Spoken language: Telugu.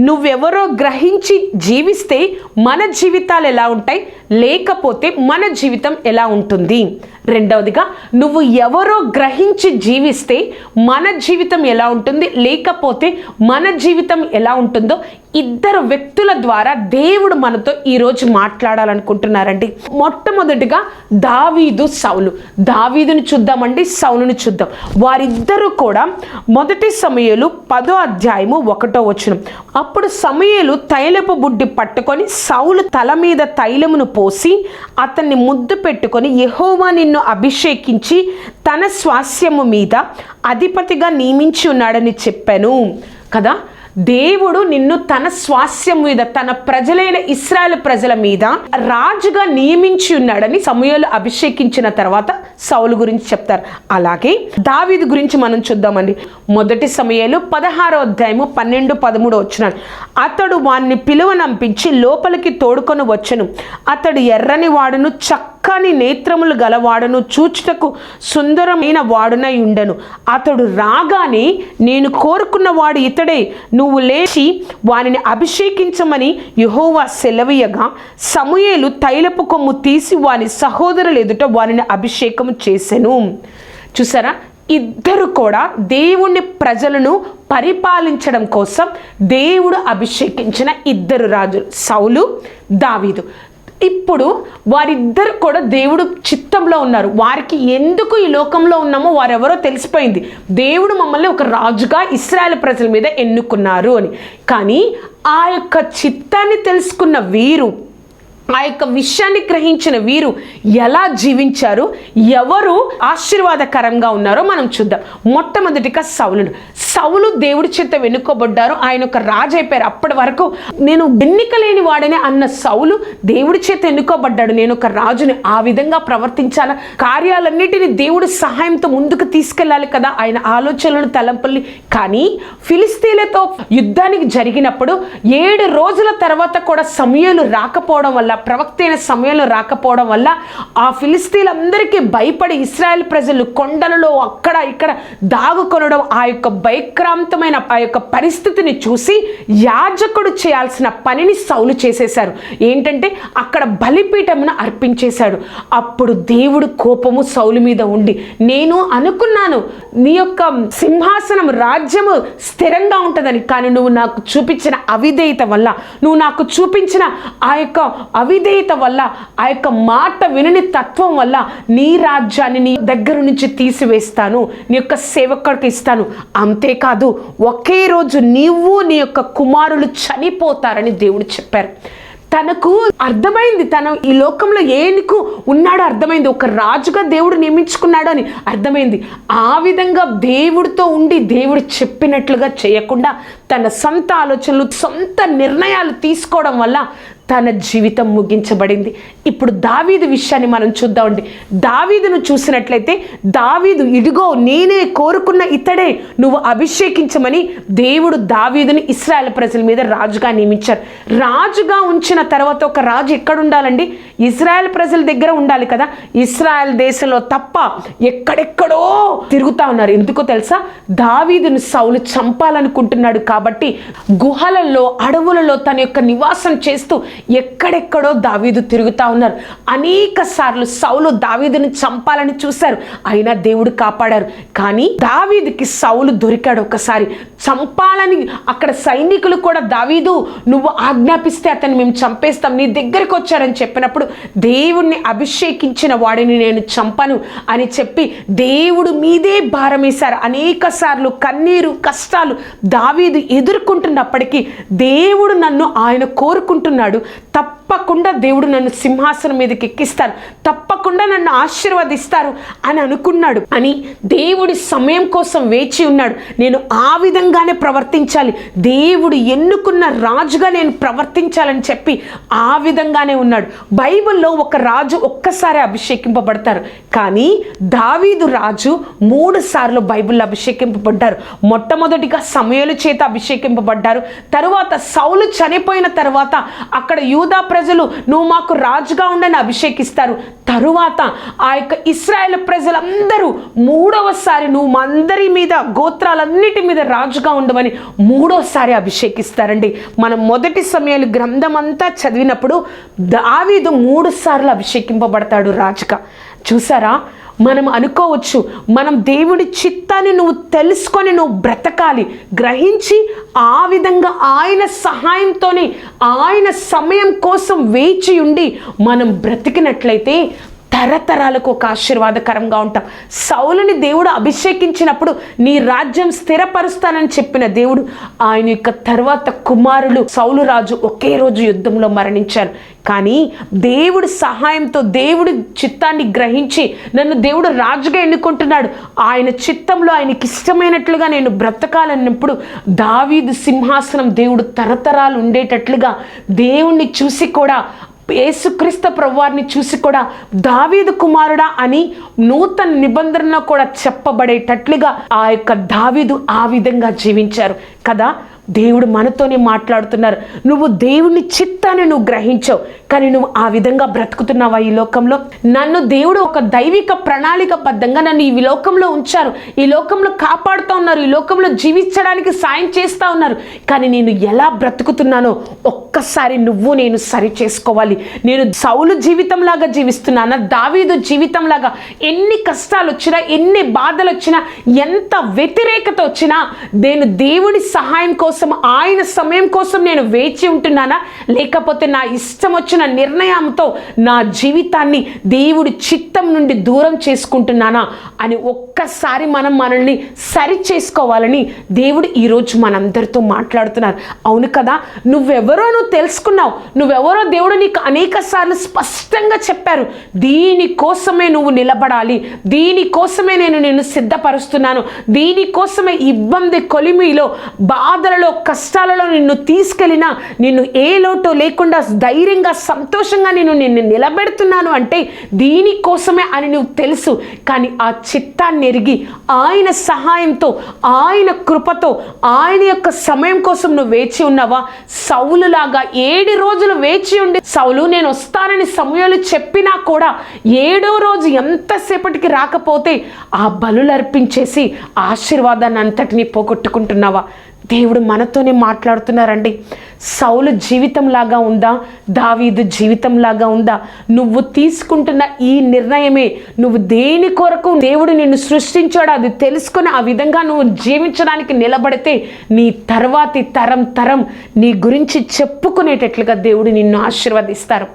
నువ్వెవరో గ్రహించి జీవిస్తే మన జీవితాలు ఎలా ఉంటాయి, లేకపోతే మన జీవితం ఎలా ఉంటుంది. రెండవదిగా, నువ్వు ఎవరో గ్రహించి జీవిస్తే మన జీవితం ఎలా ఉంటుంది, లేకపోతే మన జీవితం ఎలా ఉంటుందో ఇద్దరు వ్యక్తుల ద్వారా దేవుడు మనతో ఈరోజు మాట్లాడాలనుకుంటున్నారండి. మొట్టమొదటిగా దావీదు, సౌలు. దావీదుని చూద్దామండి, సౌలుని చూద్దాం. వారిద్దరూ కూడా మొదటి సమూయేలు 10వ అధ్యాయము 1వ వచనం. అప్పుడు సమూయేలు తైలపు బుడ్డి పట్టుకొని సౌలు తల మీద తైలమును పోసి అతన్ని ముద్దు పెట్టుకొని, యెహోవా నిన్ను అభిషేకించి తన స్వాస్యము మీద అధిపతిగా నియమించి ఉన్నాడని చెప్పాను కదా. దేవుడు నిన్ను తన స్వాస్యం మీద, తన ప్రజలైన ఇశ్రాయేలు ప్రజల మీద రాజుగా నియమించి ఉన్నాడని సమూయేలు అభిషేకించిన తర్వాత సౌలు గురించి చెప్తారు. అలాగే దావీదు గురించి మనం చూద్దామండి. మొదటి సమూయేలు 16వ అధ్యాయము 12-13 వచనాలు. అతడు వాణ్ణి పిలువనంపించి లోపలికి తోడుకొని వచ్చెను. అతడు ఎర్రని వాడును, చక్కని నేత్రములు గలవాడును, చూచుటకు సుందరమైన వాడునై ఉండెను. అతడు రాగానే, నేను కోరుకున్న వాడు ఇతడే, నువ్వు లేచి వానిని అభిషేకించమని యెహోవా సెలవీయగా సమూయేలు తైలపు కొమ్ము తీసి వాని సహోదరుల ఎదుట వానిని అభిషేకం చేసెను. చూసారా, ఇద్దరు కూడా దేవుని ప్రజలను పరిపాలించడం కోసం దేవుడు అభిషేకించిన ఇద్దరు రాజులు, సౌలు, దావీదు. ఇప్పుడు వారిద్దరు కూడా దేవుడు చిత్తంలో ఉన్నారు. వారికి ఎందుకు ఈ లోకంలో ఉన్నామో వారెవరో తెలిసిపోయింది. దేవుడు మమ్మల్ని ఒక రాజుగా ఇశ్రాయేలు ప్రజల మీద ఎన్నుకున్నారు అని. కానీ ఆ యొక్క చిత్తాన్ని తెలుసుకున్న వీరు, ఆ యొక్క విషయాన్ని గ్రహించిన వీరు ఎలా జీవించారు, ఎవరు ఆశీర్వాదకరంగా ఉన్నారో మనం చూద్దాం. మొట్టమొదటిగా సౌలు దేవుడి చేత వెనుకోబడ్డారు. ఆయన ఒక రాజు అయిపోయారు. అప్పటి వరకు నేను ఎన్నికలేని వాడనే అన్న సౌలు దేవుడి చేత ఎన్నుకోబడ్డాడు. నేను ఒక రాజుని, ఆ విధంగా ప్రవర్తించాల, కార్యాలన్నిటిని దేవుడి సహాయంతో ముందుకు తీసుకెళ్ళాలి కదా ఆయన ఆలోచనలను, తలంపుల్ని. కానీ ఫిలిస్తీన్లతో యుద్ధానికి జరిగినప్పుడు 7 రోజుల తర్వాత కూడా సమూయేలు రాకపోవడం వల్ల, ప్రవక్త అయిన సమూయేలు రాకపోవడం వల్ల ఆ ఫిలిస్తీన్లందరికీ భయపడి ఇశ్రాయేల్ ప్రజలు కొండలలో అక్కడ ఇక్కడ దాగుకొనడం, ఆ యొక్క భయక్రాంతమైన ఆ యొక్క పరిస్థితిని చూసి యాజకుడు చేయాల్సిన పనిని సౌలు చేసేశారు. ఏంటంటే అక్కడ బలిపీఠమును అర్పించేశాడు. అప్పుడు దేవుడు కోపము సౌలు మీద ఉండి, నేను అనుకున్నాను నీ యొక్క సింహాసనం, రాజ్యము స్థిరంగా ఉంటుందని, కానీ నువ్వు నాకు చూపించిన అవిధేయత వల్ల, నువ్వు నాకు చూపించిన ఆ యొక్క అవిధేయత వల్ల, ఆ యొక్క మాట వినని తత్వం వల్ల నీ రాజ్యాన్ని నీ దగ్గర నుంచి తీసివేస్తాను, నీ యొక్క సేవకుడికి ఇస్తాను. అంతేకాదు, ఒకే రోజు నీవు నీ యొక్క కుమారులు చనిపోతారని దేవుడు చెప్పారు. తనకు అర్థమైంది, తను ఈ లోకంలో ఏనుకు ఉన్నాడో అర్థమైంది, ఒక రాజుగా దేవుడు నియమించుకున్నాడు అని అర్థమైంది. ఆ విధంగా దేవుడితో ఉండి దేవుడు చెప్పినట్లుగా చేయకుండా తన సొంత ఆలోచనలు, సొంత నిర్ణయాలు తీసుకోవడం వల్ల తన జీవితం ముగించబడింది. ఇప్పుడు దావీదు విషయాన్ని మనం చూద్దామండి. దావీదును చూసినట్లయితే, దావీదు, ఇదిగో నేనే కోరుకున్న ఇతడే, నువ్వు అభిషేకించమని దేవుడు దావీదుని ఇశ్రాయేల్ ప్రజల మీద రాజుగా నియమించారు. రాజుగా ఉంచిన తర్వాత ఒక రాజు ఎక్కడ ఉండాలండి? ఇశ్రాయేల్ ప్రజల దగ్గర ఉండాలి కదా. ఇశ్రాయేల్ దేశంలో తప్ప ఎక్కడెక్కడో తిరుగుతా ఉన్నారు. ఎందుకో తెలుసా? దావీదును సౌలు చంపాలనుకుంటున్నాడు కాబట్టి గుహలలో, అడవులలో తన యొక్క నివాసం చేస్తూ ఎక్కడెక్కడో దావీదు తిరుగుతా ఉన్నారు. అనేక సార్లు సౌలు దావీదుని చంపాలని చూశారు, అయినా దేవుడు కాపాడారు. కానీ దావీదుకి సౌలు దొరికాడు. ఒకసారి చంపాలని అక్కడ సైనికులు కూడా, దావీదు నువ్వు ఆజ్ఞాపిస్తే అతన్ని మేము చంపేస్తాం, నీ దగ్గరికి వచ్చారని చెప్పినప్పుడు, దేవుణ్ణి అభిషేకించిన వాడిని నేను చంపను అని చెప్పి దేవుడు మీదే భారం వేశారు. అనేక సార్లు కన్నీరు, కష్టాలు దావీదు ఎదుర్కొంటున్నప్పటికీ దేవుడు నన్ను ఆయన కోరుకుంటున్నాడు, తప్పకుండా దేవుడు నన్ను సింహాసనం మీదకి ఎక్కిస్తారు, తప్పకుండా నన్ను ఆశీర్వదిస్తారు అని అనుకున్నాడు. అని దేవుడి సమయం కోసం వేచి ఉన్నాడు. నేను ఆ విధంగానే ప్రవర్తించాలి, దేవుడు ఎన్నుకున్న రాజుగా నేను ప్రవర్తించాలని చెప్పి ఆ విధంగానే ఉన్నాడు. బైబిల్లో ఒక రాజు ఒక్కసారి అభిషేకింపబడతారు, కానీ దావీదు రాజు 3 సార్లు బైబిల్లో అభిషేకింపబడ్డారు. మొట్టమొదటిగా సమూయేలు చేత అభిషేకింపబడ్డారు. తరువాత సౌలు చనిపోయిన తర్వాత అక్కడ యూదా ప్రజలు నువ్వు మాకు రాజుగా ఉండని అభిషేకిస్తారు. తరువాత ఆ యొక్క ఇశ్రాయేలు ప్రజలందరూ మూడవసారి నువ్వు మా అందరి మీద, గోత్రాలన్నిటి మీద రాజుగా ఉండవని మూడోసారి అభిషేకిస్తారండి. మనం మొదటి సమయాలు గ్రంథం అంతా చదివినప్పుడు దావీదు 3 సార్లు అభిషేకింపబడతాడు రాజుగా. చూసారా, మనం అనుకోవచ్చు మనం దేవుడి చిత్తాన్ని నువ్వు తెలుసుకొని నువ్వు బ్రతకాలి, గ్రహించి ఆ విధంగా ఆయన సహాయంతోనే ఆయన సమయం కోసం వేచి ఉండి మనం బ్రతికినట్లయితే తరతరాలకు ఒక ఆశీర్వాదకరంగా ఉంటాం. సౌలుని దేవుడు అభిషేకించినప్పుడు నీ రాజ్యం స్థిరపరుస్తానని చెప్పిన దేవుడు ఆయన యొక్క తర్వాత కుమారులు సౌలు రాజు ఒకే రోజు యుద్ధంలో మరణించారు. కానీ దేవుడి సహాయంతో దేవుడి చిత్తాన్ని గ్రహించి నన్ను దేవుడు రాజుగా ఎన్నుకుంటున్నాడు, ఆయన చిత్తంలో ఆయనకి ఇష్టమైనట్లుగా నేను బ్రతకాలన్నప్పుడు దావీదు సింహాసనం దేవుడు తరతరాలు ఉండేటట్లుగా దేవుణ్ణి చూసి కూడా, యేసుక్రీస్తు ప్రభువారిని చూసి కూడా దావీదు కుమారుడా అని నూతన నిబంధనలో కూడా చెప్పబడేటట్లుగా ఆ యొక్క దావీదు ఆ విధంగా జీవించారు కదా. దేవుడు మనతోనే మాట్లాడుతున్నారు. నువ్వు దేవుని చిత్తాన్ని నువ్వు గ్రహించావు, కానీ నువ్వు ఆ విధంగా బ్రతుకుతున్నావా ఈ లోకంలో? నన్ను దేవుడు ఒక దైవిక ప్రణాళికబద్ధంగా నన్ను ఈ లోకంలో ఉంచారు, ఈ లోకంలో కాపాడుతూ ఉన్నారు, ఈ లోకంలో జీవించడానికి సాయం చేస్తూ ఉన్నారు, కానీ నేను ఎలా బ్రతుకుతున్నానో ఒక్కసారి నువ్వు నేను సరి చేసుకోవాలి. నేను సౌలు జీవితంలాగా జీవిస్తున్నానా, దావీదు జీవితంలాగా ఎన్ని కష్టాలు వచ్చినా, ఎన్ని బాధలు వచ్చినా, ఎంత వ్యతిరేకత వచ్చినా నేను దేవుడి సహాయం కోసం, ఆయన సమయం కోసం నేను వేచి ఉంటున్నానా, లేకపోతే నా ఇష్టం వచ్చిన నిర్ణయంతో నా జీవితాన్ని దేవుడి చిత్తం నుండి దూరం చేసుకుంటున్నానా అని ఒక్కసారి మనల్ని సరి చేసుకోవాలని దేవుడు ఈరోజు మనందరితో మాట్లాడుతున్నారు. అవును కదా, నువ్వెవరో నువ్వు తెలుసుకున్నావు, నువ్వెవరో దేవుడు నీకు అనేక సార్లు స్పష్టంగా చెప్పారు. దీనికోసమే నువ్వు నిలబడాలి, దీనికోసమే నేను సిద్ధపరుస్తున్నాను, దీనికోసమే ఇబ్బంది కొలిమిలో, బాధలలో, కష్టాలలో నిన్ను తీసుకెళ్ళినా నిన్ను ఏ లోటు లేకుండా ధైర్యంగా, సంతోషంగా నిన్ను నిలబెడుతున్నాను అంటే దీనికోసమే అని నువ్వు తెలుసు. కానీ ఆ చిత్తాన్ని ఎరిగి ఆయన సహాయంతో, ఆయన కృపతో, ఆయన యొక్క సమయం కోసం నువ్వు వేచి ఉన్నావా? సౌలులాగా 7 రోజులు వేచి ఉండి, సౌలు నేను వస్తానని సమయాలు చెప్పినా కూడా 7వ రోజు ఎంతసేపటికి రాకపోతే ఆ బలులు అర్పించేసి ఆశీర్వాదాన్ని అంతటినీ పోగొట్టుకుంటున్నావా? దేవుడు మనతోనే మాట్లాడుతున్నారండి. సౌలు జీవితం లాగా ఉందా, దావీదు జీవితం లాగా ఉందా? నువ్వు తీసుకుంటున్న ఈ నిర్ణయమే, నువ్వు దేని కొరకు దేవుడు నిన్ను సృష్టించాడో అది తెలుసుకొని ఆ విధంగా నువ్వు జీవించడానికి నిలబడితే నీ తర్వాతి తరం నీ గురించి చెప్పుకునేటట్లుగా దేవుడు నిన్ను ఆశీర్వదిస్తారు.